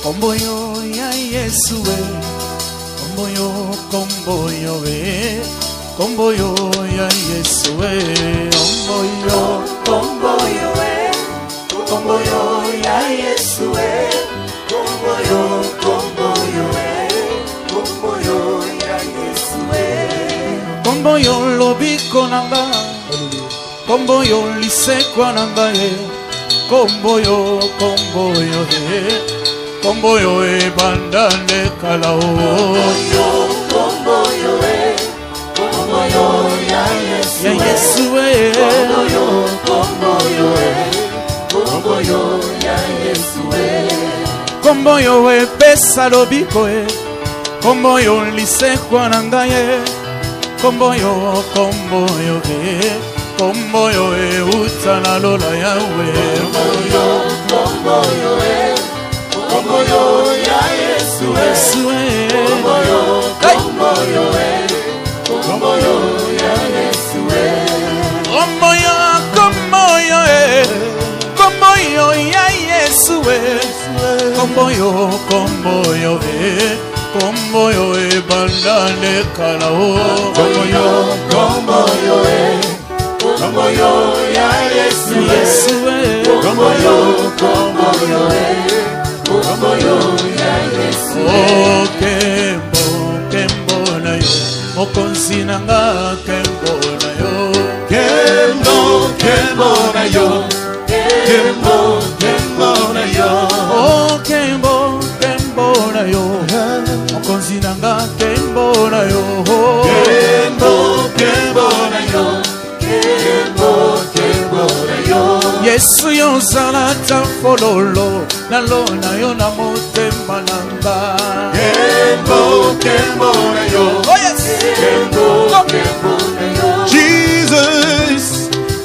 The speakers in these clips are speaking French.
Komboyo ya Yesu we, komboyo we, komboyo ya Yesu we, komboyo we, komboyo ya Yesu we, komboyo we, komboyo ya Yesu we, komboyo lobiko nanga, komboyo lisekwa nanga ye, komboyo he. Komboyo e bandane kalao, komboyo ya Yesu we, komboyo ya Yesu we, komboyo e pesa lobiko e, komboyo lisekwa nanga ye, komboyo e, komboyo e utana lola yawe, komboyo e. Komboyo ya Yesu we, komboyo ya Yesu we, komboyo ya Yesu we, komboyo e bandane kalao, komboyo ya Yesu we, komboyo e. Komboyo ya Yesu oh kembo na yo mokonzi nanga kembo na yo kembo na yo oh kembo na yo mokonzi nanga kembo na yo kembo na yo Yesu yo zalata fololo nalona yo na motema nanga kembo na yo oh yes kembo na yo Jesus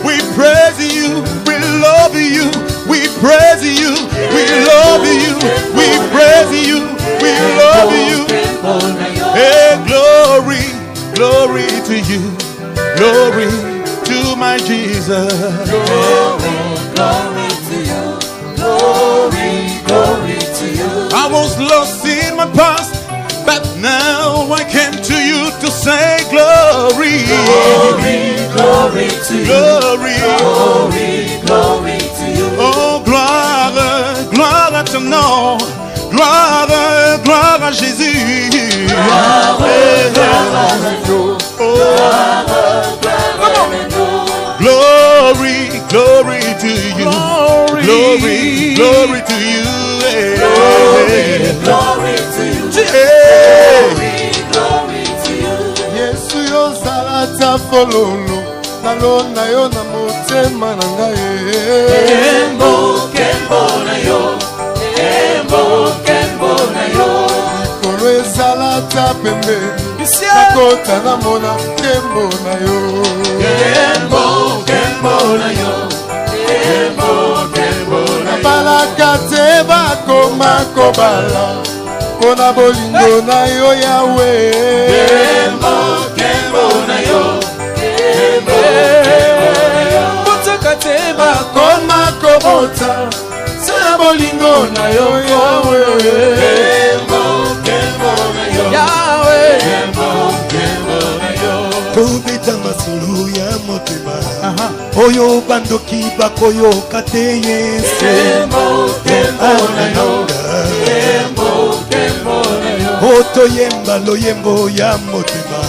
we praise you we love you we praise you we love you we praise you we love you hey glory to you glory to my Jesus glory to you glory to you I was lost in my past but now I came to you to say glory to you glory to you oh gloire à ton nom gloire à Jésus glory to you glory to you glory to you Yesu yo salata fololo nalona yo na motema nanga kembo na yo kolo salata pembe nakota na mona kembo na yo kembo na yo balaka te bakoma kobala pona bolingo na yo yawe kembo na yo botaka te bakoma kobota sana bolingo na yo yawe kembo na yo yawe na yo kobeta masulu ya motema oyo bandoki bakoyoka te Yesu kembo na yo otoyemba loyembo ya motema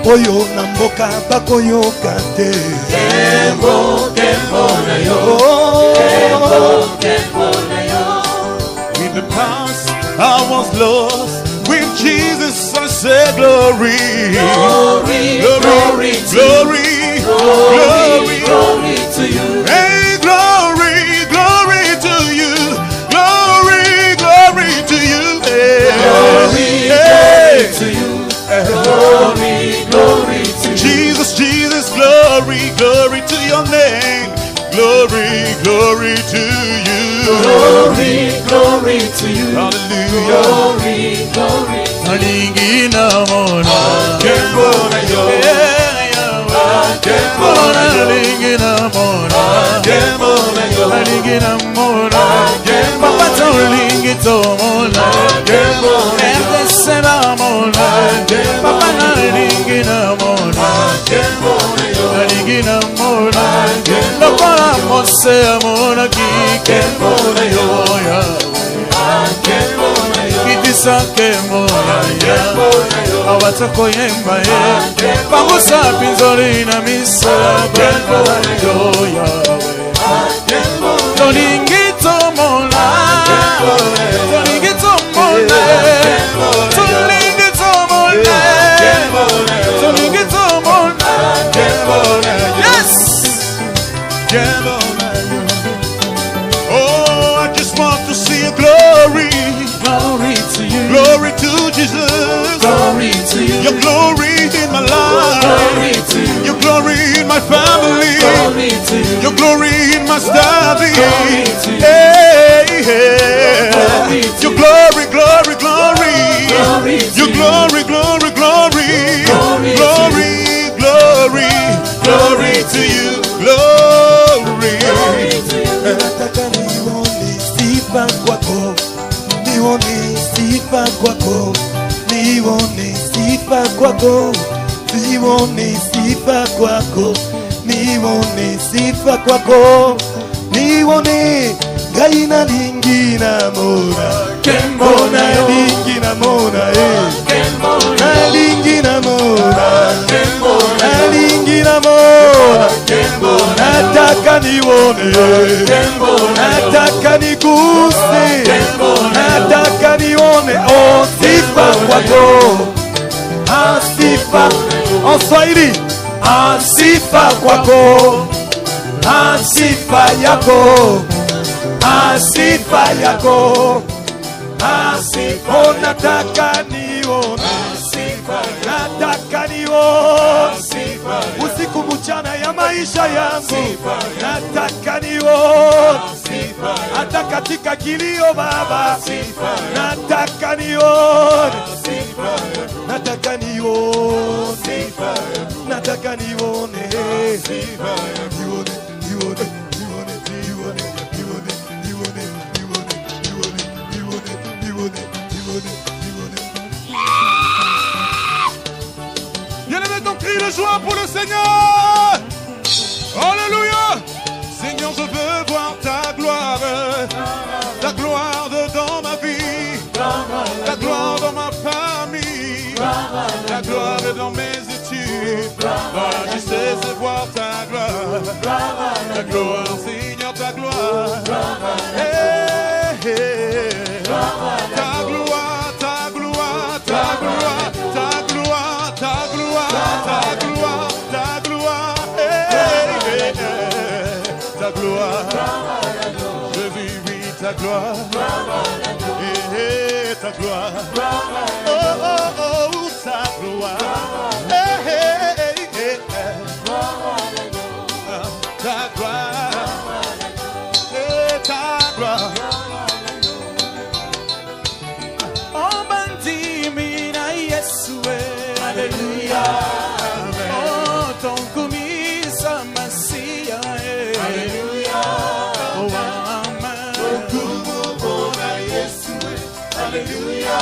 oyo na mboka bakoyoka te kembo na yo in the past I was lost with Jesus I said glory to you hey glory to you glory to you hey to you glory to you Jesus glory to your name glory to you glory to you hallelujah glory alingina mona kembo na yo kembo na alingina mona kembo na yo alingina say amona kikemona yo Yahweh Kitisa kemona ya Awatako yemba ye Pamusa pinzori na misa kemona yo Yahweh Tolingito mona Tolingito mona Tolingito mona Tolingito mona Yes Oh, I just want to see your glory. Glory to you. Glory to Jesus. Glory to you. Your glory in my life. Glory to you. Your glory in my family. Glory to you. Your glory in my study. Glory to you. Hey, hey. Glory to your glory, glory, glory. Glory to your glory, glory, glory. Glory, glory, glory, glory to you. Glory. Nataka nione sifa kwako, nione sifa kwako, nione sifa kwako, nione sifa kwako, nione sifa kwako, nione gaina lingina mona, kembona lingina mona, kembona lingina mona, kembona lingina mona, kembona nataka nione, nataka niguse, nataka nione, oh sifa kwako, sifa, en Swahili, sifa kwako, sifa yako, sifa yako, sifa, nataka nione, nataka nione, usiku mchana ya maisha yangu, nataka nione, hata katika kilio Baba, nataka nione, nataka nione, nataka nione, Bien-aimé, ton cri de joie pour le Seigneur. Alléluia. Seigneur, je veux voir ta gloire dans ma vie, ta gloire dans ma famille, ta gloire dans mes études. Je sais voir ta gloire, Seigneur, ta gloire. Hey, hey. Ta gloire, ta gloire, ta gloire, ta gloire, ta gloire, ta gloire, ta gloire, hey, hey, hey. Ta gloire, je vis ta gloire, hey, hey, ta gloire, oh, oh, oh, ta gloire, hey, hey, hey, hey. Ta gloire, hey, ta gloire. Alléluia, oh ton kumisa masia, Alléluia, oh amen, ton kumona Yesu, Alléluia,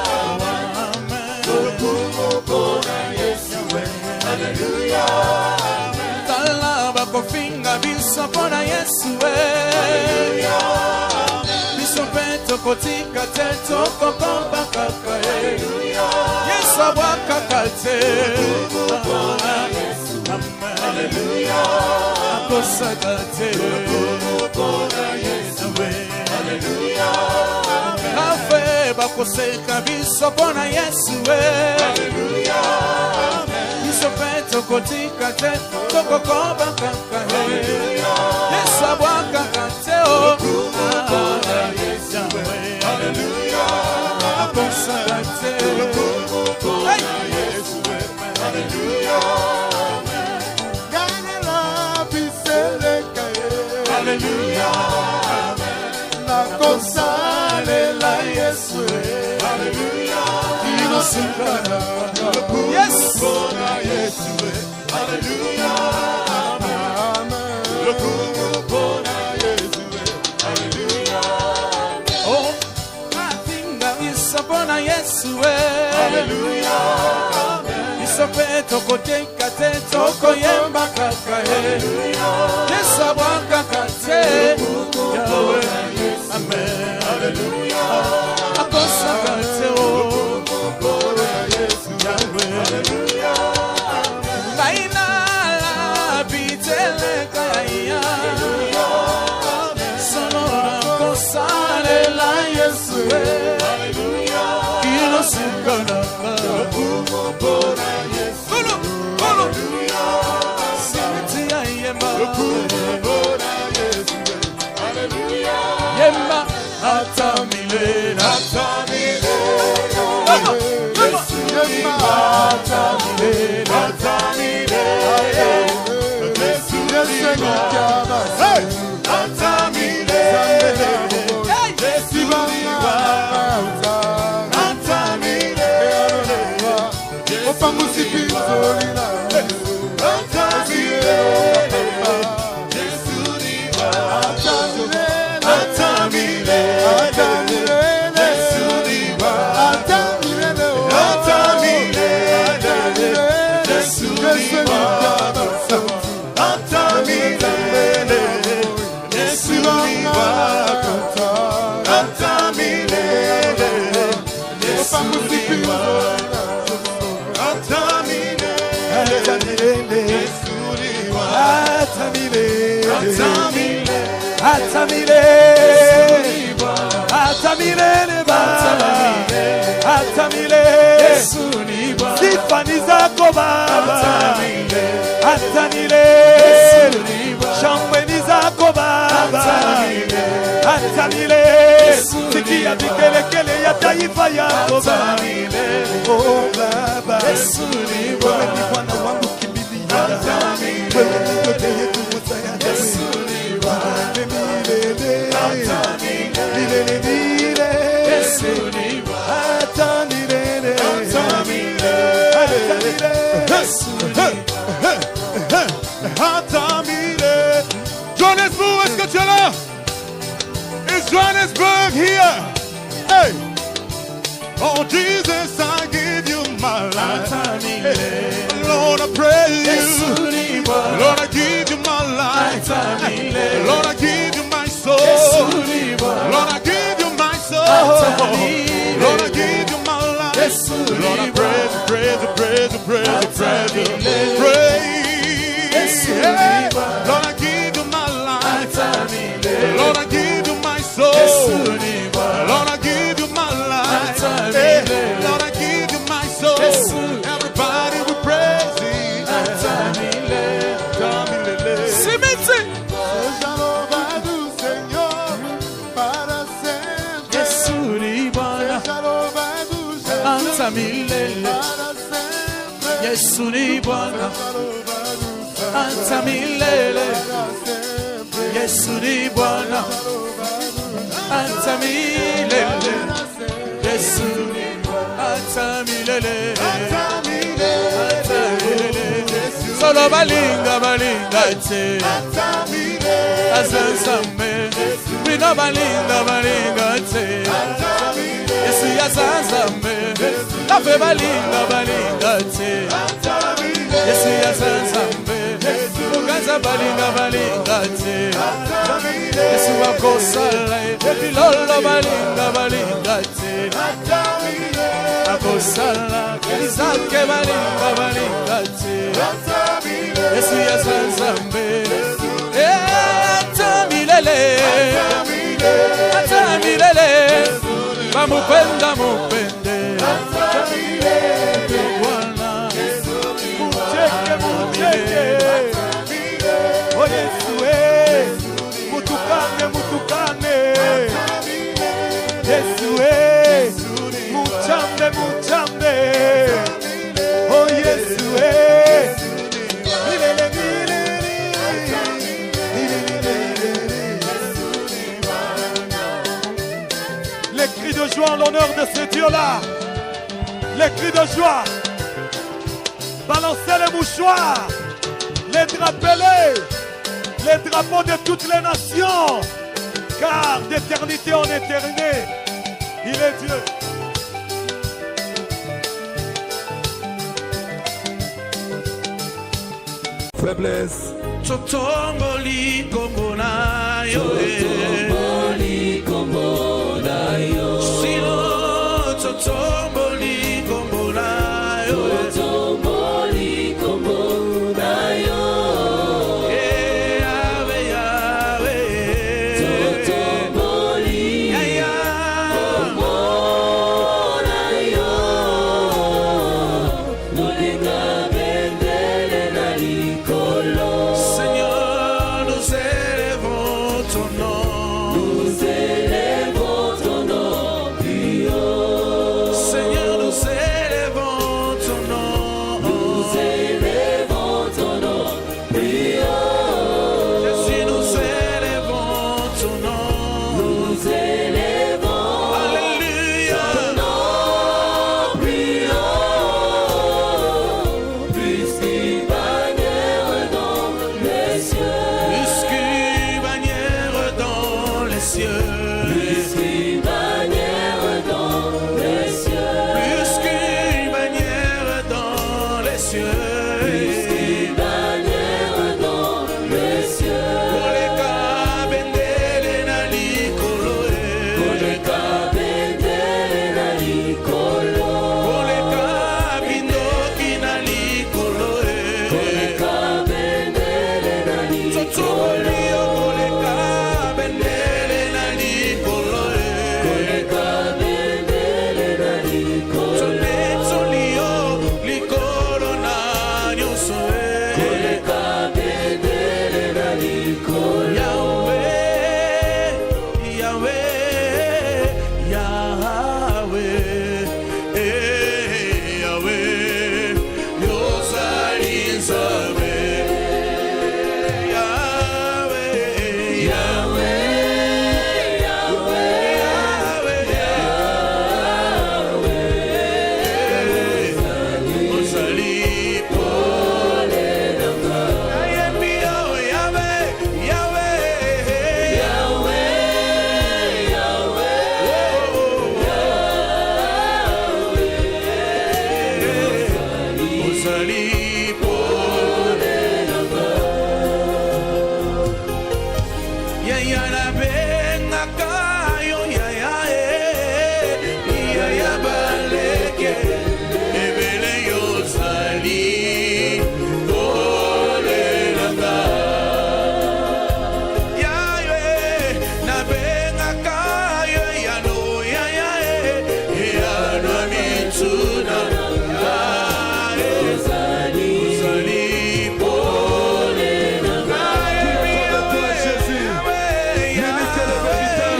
oh amen, ton kumona Yesu, Alléluia, talaba kofinga biso pona Yesu, Alléluia, biso peto kotika teto kokomba kaka, Alléluia. Sabakakate, Alléluia, Akosagate, Alléluia, Afe bakoseka biso pona Yesu, Alléluia, biso peto kotika te, tokokoba kaka, Alléluia, Sabakakate, Alléluia, Akosagate. Alléluia, Alléluia, la consale la Yesu, Alléluia, inosukana, yes, bona Yesu, Alléluia, le bona Yesu, Alléluia, oh, atinga isabona Yesu, Alléluia. tokotenka te tokoyemba kaka ye Yesu abwakaka te Yahweh Amen Hallelujah Akosaka te o Yahweh Hallelujah Baina la bitele kaya Sonora kosare la Yesu Hallelujah Kilo singana Yemba atamile atamile Yemba atamile atamile Yesu nikaba atamile Yesu nikaba atamile Opangu sipizolina atamile Yesu nikaba atamile Atamile, atamile, Yesu niba. Atamile, atamile, Yesu niba. Atamile, Yesu niba. Atamile, Yesu niba. Atamile, Yesu niba. Atamile, atamile. Atamile, atamile, atamile, sifani zako Baba, atamile, shangweni zako Baba, atamile, sikia vikelekele ya taifa yako Baba, oh Baba, wewe ni Bwana wangu kimbilia, wewe ni yote yetu msaada, Johannesburg, est-ce que tu es là? Is Johannesburg here? Hey! Oh Jesus, I give you my life. Hey. Lord, I praise you. Lord, I give you my life. Lord, I give you my soul. Lord, I give you my soul. Lord, I give you my life. Lord, I praise you, praise you, praise you, praise you, praise you, praise. Hey. Lord, I give you my life. Lord, I give you my soul. Lord, I give you my life. Hey. Lord, I give you my soul. Everybody will praise you. Yesu ni Bwana anta milele Yesu ni Bwana anta milele Yesu anta milele Solo balinga balinga te Azansame Wino balinga te Yesu yazansame Nafe balinga te Yesu yazansame Uganza balinga te Yesu wakosala Ilolo balinga te Akosala Izake balinga te Yesu yazansame Atamilele Mamupenda mupende Bwana Mucheke Oh Yesu Mutukane Yesu Muchambe Oh Yesu Les cris de joie en l'honneur de ce Dieu-là. Les cris de joie. Balancez les mouchoirs. Les drapelés. Les drapeaux de toutes les nations. Car d'éternité en éternité, il est Dieu. faiblesse. Totomboli kombo na yo. Totomboli kombo na yo. Silo totomboli kombo na yo. Totomboli kombo na yo. Yahweh, Yahweh. Totomboli kombo na yo. Lulinga bendele na likolo. Seigneur, nous élevons ton nom. Nous élevons ton nom plus haut. Seigneur, nous élevons ton nom. Nous élevons ton nom plus haut. Jésus, nous élevons ton nom. Nous élevons Alléluia. ton nom plus haut. Plus qu'une bannière dans les cieux. Plus qu'une bannière dans les cieux. Plus qu'une bannière dans les cieux. Plus qu'une bannière dans les cieux. Plus qu'une bannière dans les cieux. Koleka bendele na likolo. Koleka bendele na likolo. Koleka bindoki na likolo. Koleka bendele na Totomboli likolo. yo koleka bendele na likolo. Koleka bendele na likolo. Tonetsoli yo likolo na nyonso. Koleka bendele na likolo. Yahweh, Yahweh, Yahweh, Yahweh, yozali nzambe. Yahweh, Yahweh, Yahweh, Yahweh, ozali pole na ngai. Ayembi yo, Yahweh, Yahweh, Yahweh, ozali pole na ngai. Yaya nabengaka yo, yaya yaya baleke ebele yozali pole na ngai. Yaya nabengaka yo, yano yaya yano mituna. Ozali Ozali pole na ngai. Toi, Jésus, l'unique et le véritable.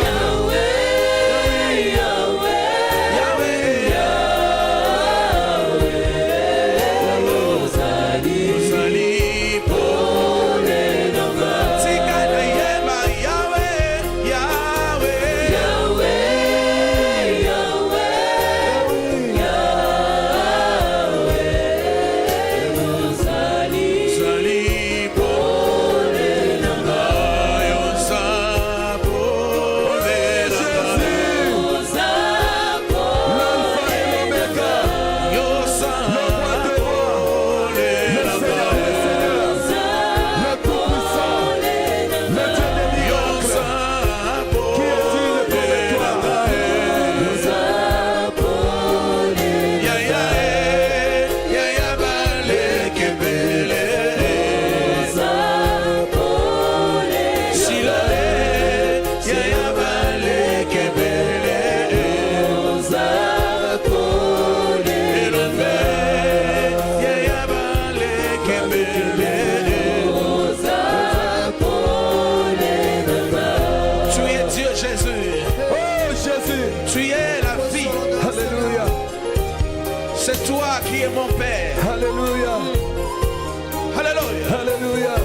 C'est toi qui es mon Père. Alléluia. Alléluia. Alléluia.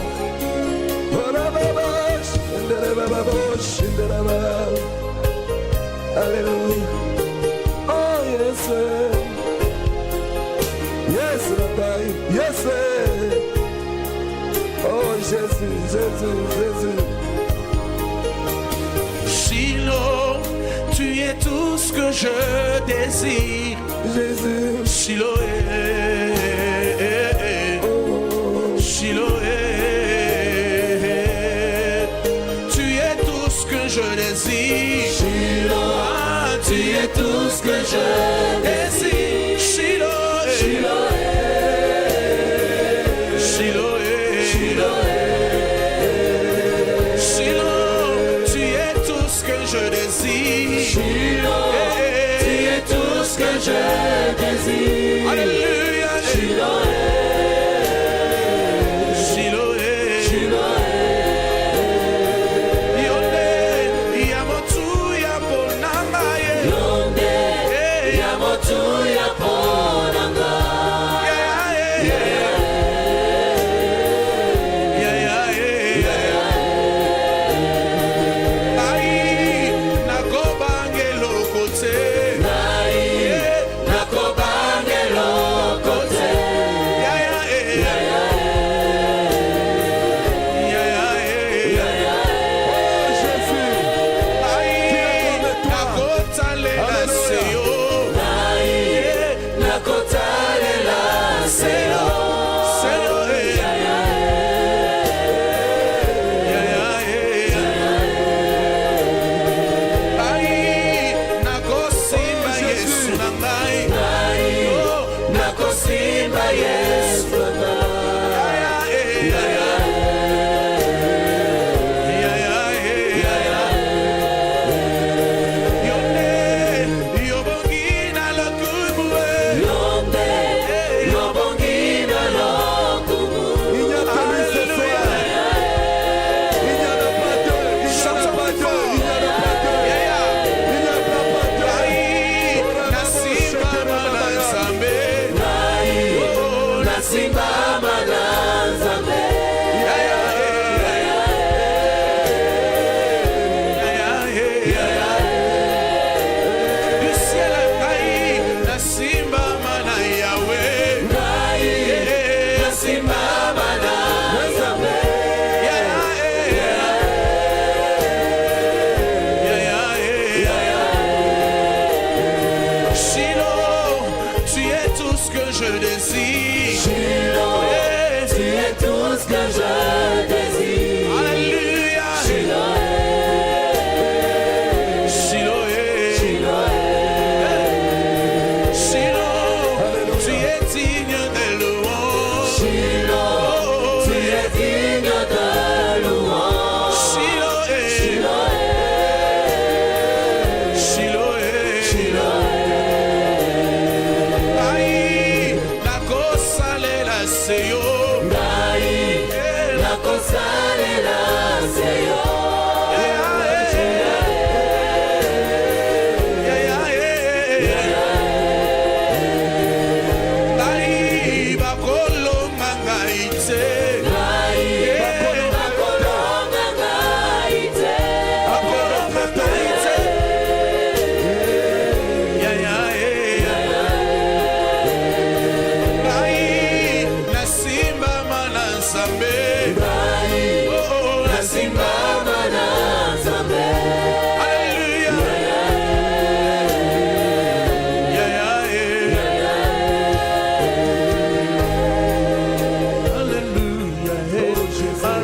Alléluia. Oh yes. Yes, Rabbi. Yes. Oh Jésus, Jésus, Jésus. Shiloh, tu es tout ce que je désire. Jésus. Shiloh, Oh. Shiloh. je désire. Shiloh, Ah, tu es tout ce que je désire. Shiloh, Shiloh, Shiloh, Shiloh, tu es tout ce que je désire. Shiloh, tu es tout ce que je désire. Alléluia. Shiloh, Shiloh, Shiloh, Yonde, Yamotu, Yaponanga, Yonde, Yamotu, Yaponanga.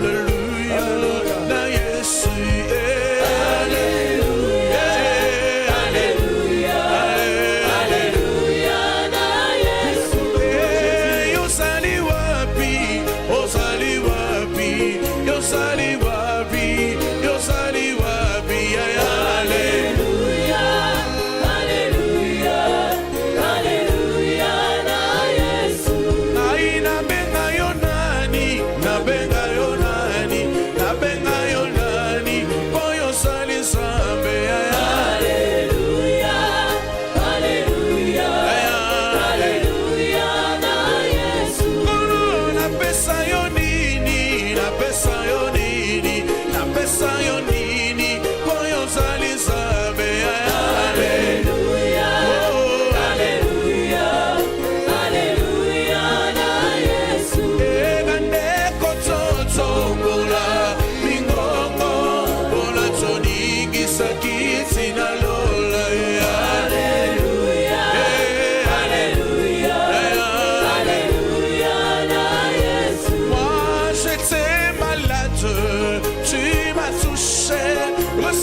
Alléluia, na Yesu, Alléluia.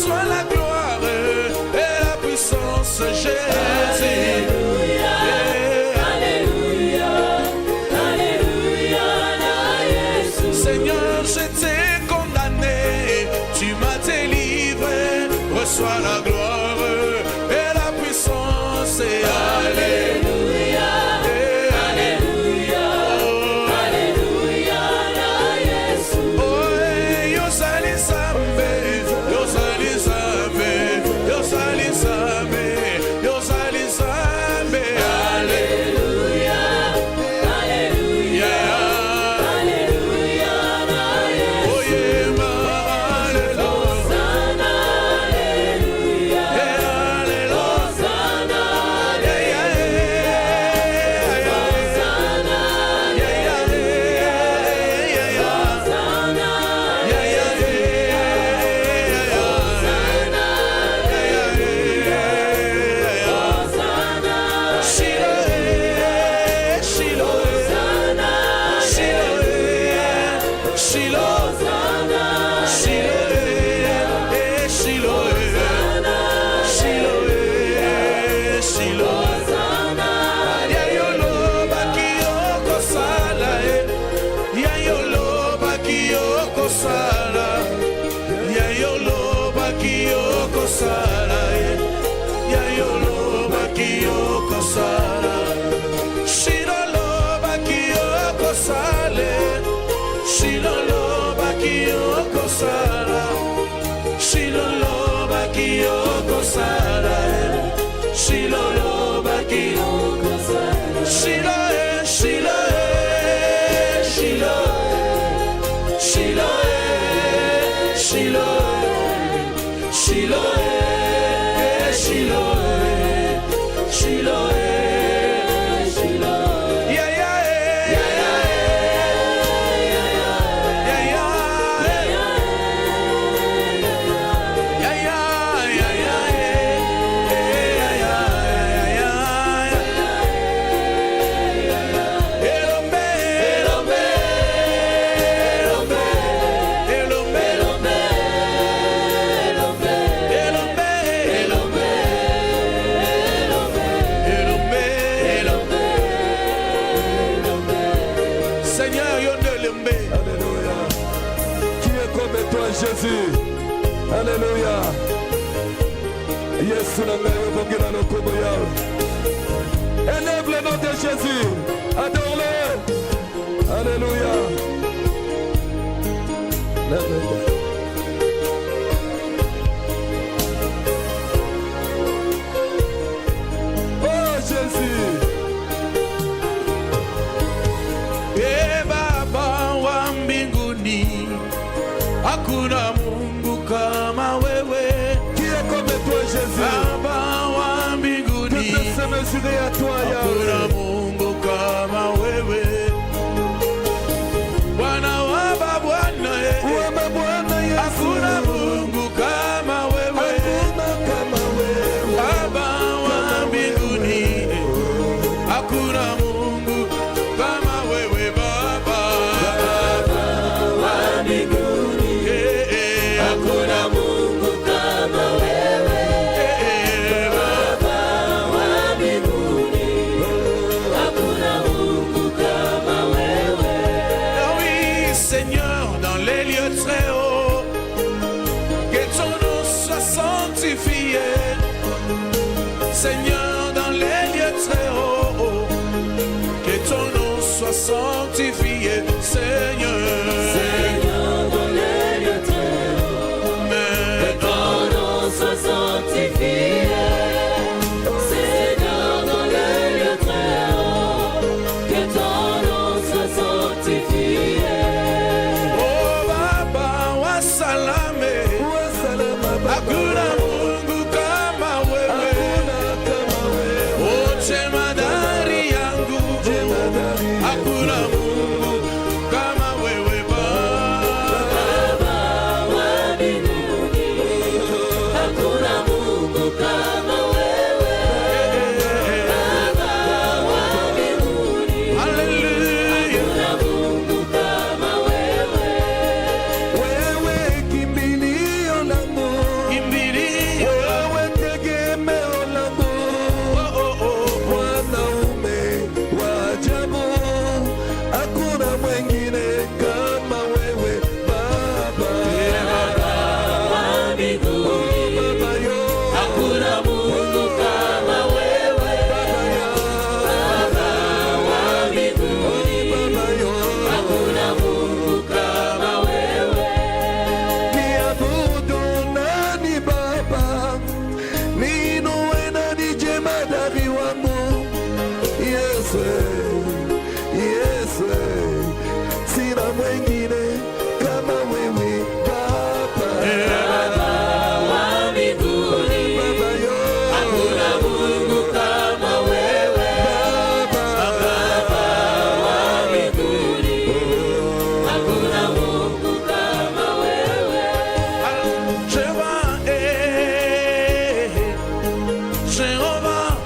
reçois la gloire et la puissance, Jésus. Alléluia, Alléluia, Alléluia, Seigneur, j'étais condamné, tu m'as délivré, reçois la gloire et la puissance, et Alléluia. Jésus, Alléluia. Yesu na ngayo bongela lokobo yao. Élève le nom de Jésus, adore-le. Alléluia. Oh Jésus. Baba wa mbinguni, hakuna Mungu kama wewe. Qui est comme toi, Jésus? Baba wa mbinguni, que peut se mesurer à toi, hakuna Mungu kama wewe. Bwana wa mabwana, hakuna Mungu kama wewe. Baba wa mbinguni, hakuna Mungu kama wewe. Baba wa mbinguni, hakuna Mungu kama wewe. Baba wa mbinguni, hakuna Mungu kama wewe. Oui, Seigneur, dans les lieux très hauts, que ton nom soit sanctifié. Seigneur, dans les lieux très hauts, que ton nom soit sanctifié. Seigneur, Seigneur, dans les lieux très hauts, que ton nom soit sanctifié. Seigneur, dans les lieux très hauts, que ton nom soit sanctifié. oh Baba wa salame, hakuna Mungu kama wewe. ninuena nijemadari wangu Yesu, Yesu, sina mwengine kama wewe Baba. Baba wa mbinguni, hakuna Mungu kama wewe. Baba wa mbinguni, hakuna Mungu kama wewe. Jehovah, Jehovah,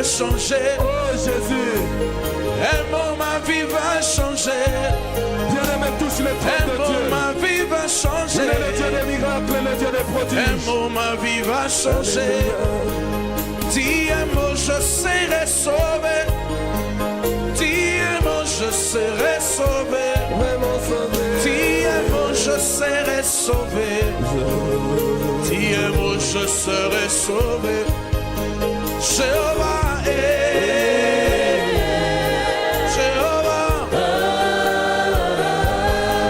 changer. Oh Jésus, Un mot, ma vie va changer. Bien-aimé, touche les Un trônes de mot, Dieu. ma vie va Il changer. est le Dieu des miracles, le Dieu des Un prodiges. mot, ma vie va changer. Dis un mot, je serai sauvé. Dis un mot, je serai sauvé. Vraiment sauvé. Dis un mot, je serai sauvé. Dis un mot, je serai sauvé. Jéhovah, Jéhovah,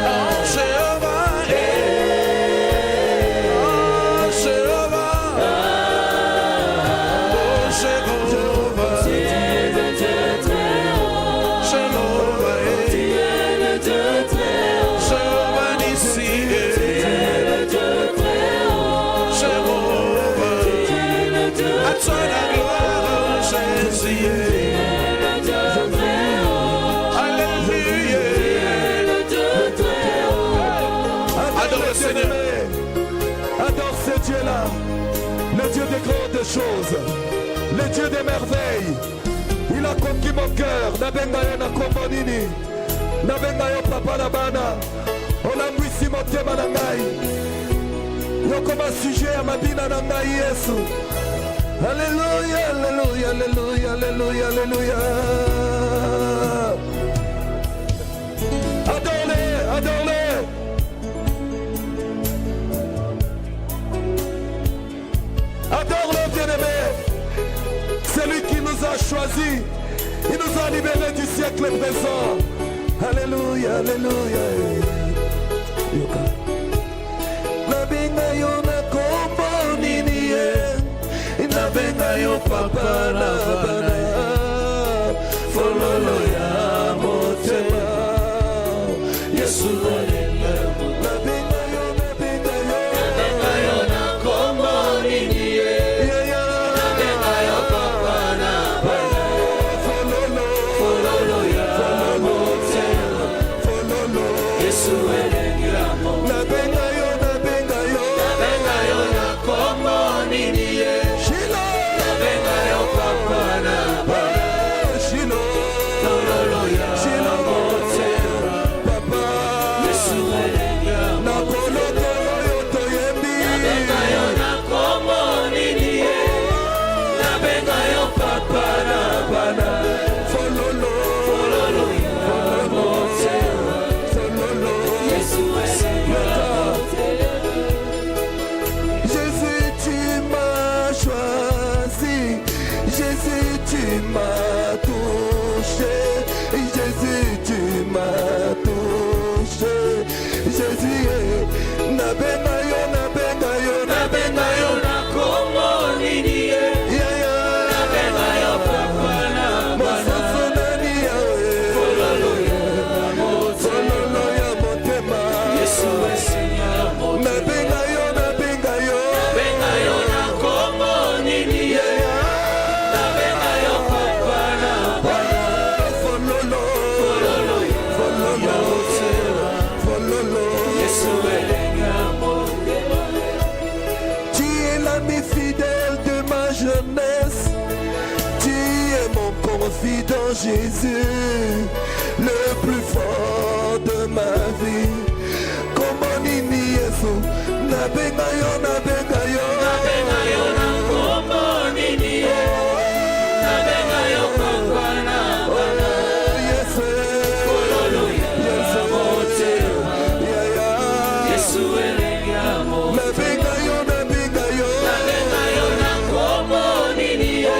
oh Jéhovah, oh Jéhovah, oh Jéhovah, Jéhovah Nissi, Jéhovah, à toi la gloire, Jésus. Alléluia. Adore le Seigneur. Adore ce Dieu-là, le Dieu des grandes choses, le Dieu des merveilles. Il a conquis mon cœur. Nabengayo na kombo nini, nabengayo papa na bana, olambwisi motema na ngai. Yokoma sujet ya mabina na ngai Yesu. Alléluia, alléluia, alléluia, alléluia, alléluia. Adore-le, adore-le. Adore-le, bien-aimé. C'est lui qui nous a choisis. Il nous a libérés du siècle présent. Alléluia, alléluia. Nabenga yo na kombo nini ye. Nabenga yo papa na bana. Fololo ya motema. Yesu nabenga yo, nabenga yo. Nabenga yo na kombo nini ye. Nabenga yo papa na bana. Fololo ya motema. Yesu elenga mo. Nabenga yo. Nabenga yo na kombo nini ye. Nabenga yo papa na bana. Fololo ya motema. Yesu elenga mo. Nabenga yo na kombo nini ye. Nabenga yo papa na bana. Fololo ya motema. Yesu elenga Jésus, tu m'as choisi. Jésus, tu m'as touché. Jésus, tu m'as touché. Jésus, nabenga yo. Nabenga yo na kombo nini ye. Nabenga yo papa na bana. Fololo ya motema. Yesu esenga mo. Nabenga yo. Nabenga yo na kombo nini ye. Nabenga yo papa na bana. Fololo ya motema. Jésus, le plus fort de ma vie. Comment nini Yesu, nabenga yo, nabenga yo. Nabenga yo na kombo nini ye. Nabenga yo papa na bana. Yesu, Kololo ya motema. Yesu elengi amo. nabenga yo, nabenga yo. Nabenga yo na kombo nini ye.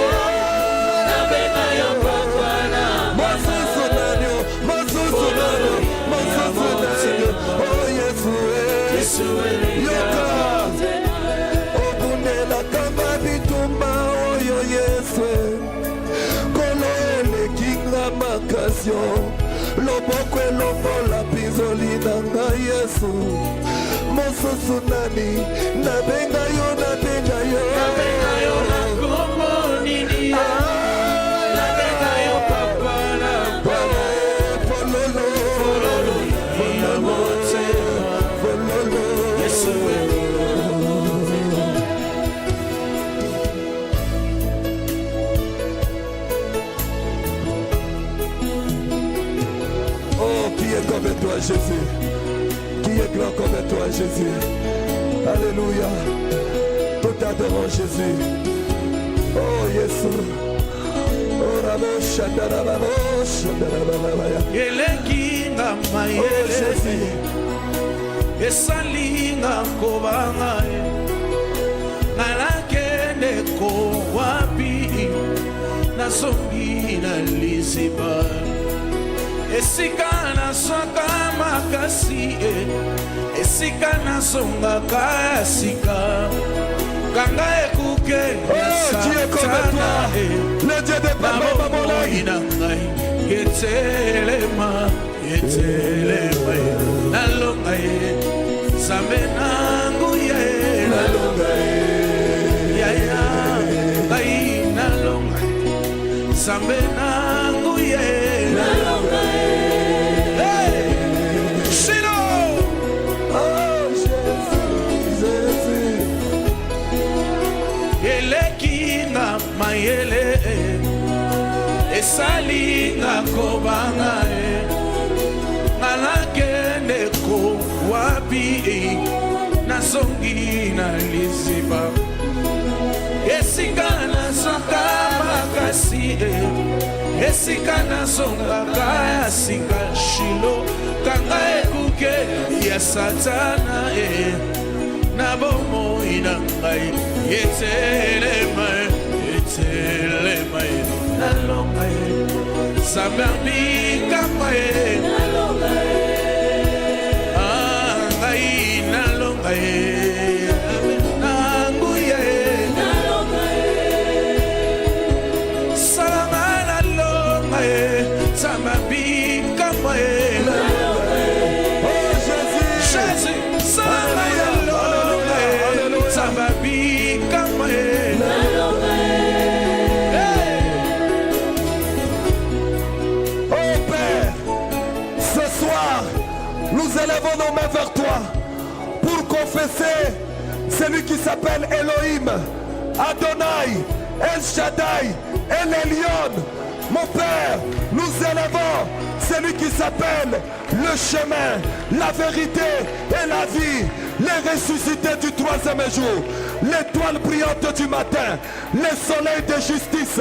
Nabenga yo papa na bana. Masusu nanyo, masusu nanyo, masusu nanyo. Oh Yesu, Yesu elengi yoka. amo. Obunela kama bitumba oyo Yesu. Kolo elekinga makasio. Loboko elombola pinzoli nanga Yesu. Mosusu nani, nabenga yo, nabenga yo. Nabenga yo na kombo nini ye. Nabenga yo papa na bana. Fololo, Kololo ya motema. fololo. Yesu elengi Oh, qui est comme toi, Jésus? Qui est grand comme toi, Jésus? Alléluia. Tout adorons Jésus. Oh, Jésus. Oh, Rabo, Shadarababo, Shadarababaya. elenginga Oh, mayele Jésus. esalinga kobanga ye nalakende ko wapi nazongi na liziba esika nazwaka makasi esika nazongaka ya sika kanga ekuke Oh, qui est comme toi? Le Dieu de Papa, bomoi na ngai etelema etelema nalonga ye zambe nangu ye nalonga yaya ngai nalonga zambe nangu ye nalonga hey shilo Oh, Jésus, Jésus. elekinga mayele esalinga kobanga ye nalakende ko wapi nazongi na liziba esika nazwaka makasi esika nazongaka ya sika shilo kanga ekuke ya satana na bomoi na ngai etelema etelema nalonga ye zambe ambikama ye ngai nalonga ye nangu ye salanga nalonga ye zambe ambikama ye Oh, Jésus. Jésus salanga nalonga ye zambe ambikama ye Oh Père, ce soir, nous élevons nos mains vers toi pour confesser celui qui s'appelle Elohim, Adonai, El Shaddai, El Elyon. Mon Père, nous élevons celui qui s'appelle le chemin, la vérité et la vie, les ressuscités du troisième jour, l'étoile brillante du matin, le soleil de justice.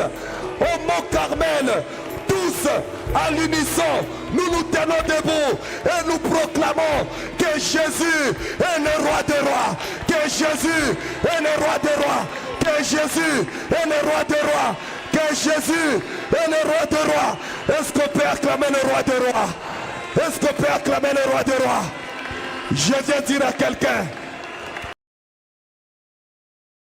Au mont Carmel, tous à l'unisson, nous nous tenons debout et nous proclamons que Jésus est le roi des rois, que Jésus est le roi des rois, que Jésus est le roi des rois, que Jésus est le roi des rois. Est-ce qu'on peut acclamer le roi des rois? Est-ce qu'on peut acclamer le roi des rois? Je viens dire à quelqu'un,